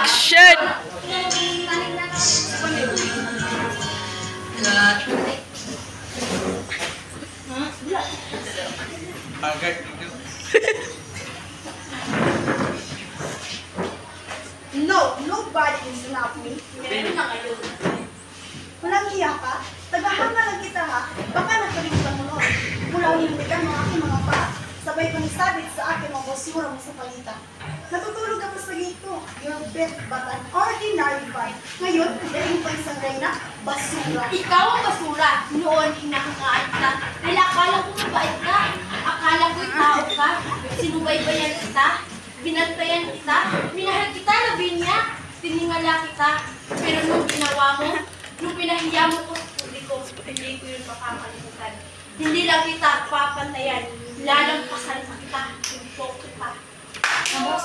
Action! No, nobody is not me. Walang hiya ka? Tagahanga lang kita ha. Baka nakalimutan mo nun. Mula hinihigan ng aking mga pa. Sabay kong isabit sa akin ang basura mo sa palitan. Natutulog ka pa sa gito. Your bed but an ordinary bed. Ngayon, dahil pa isang reyna, basura. Ikaw ang basura. Noon, inakakaat ka. Dahil akala ko mabait ka. Akala ko'y tao ka. Sinubaybayan kita. Binantayan kita. Minahal kita, Lavinia. Tiningala kita. Pero nung ginawa mo, nung pinahiya mo ko sa publiko, hindi ko yun makakalimutan. Hindi lang kita papantayan. Lalampasan pa kita. Tumpok kita. Ano?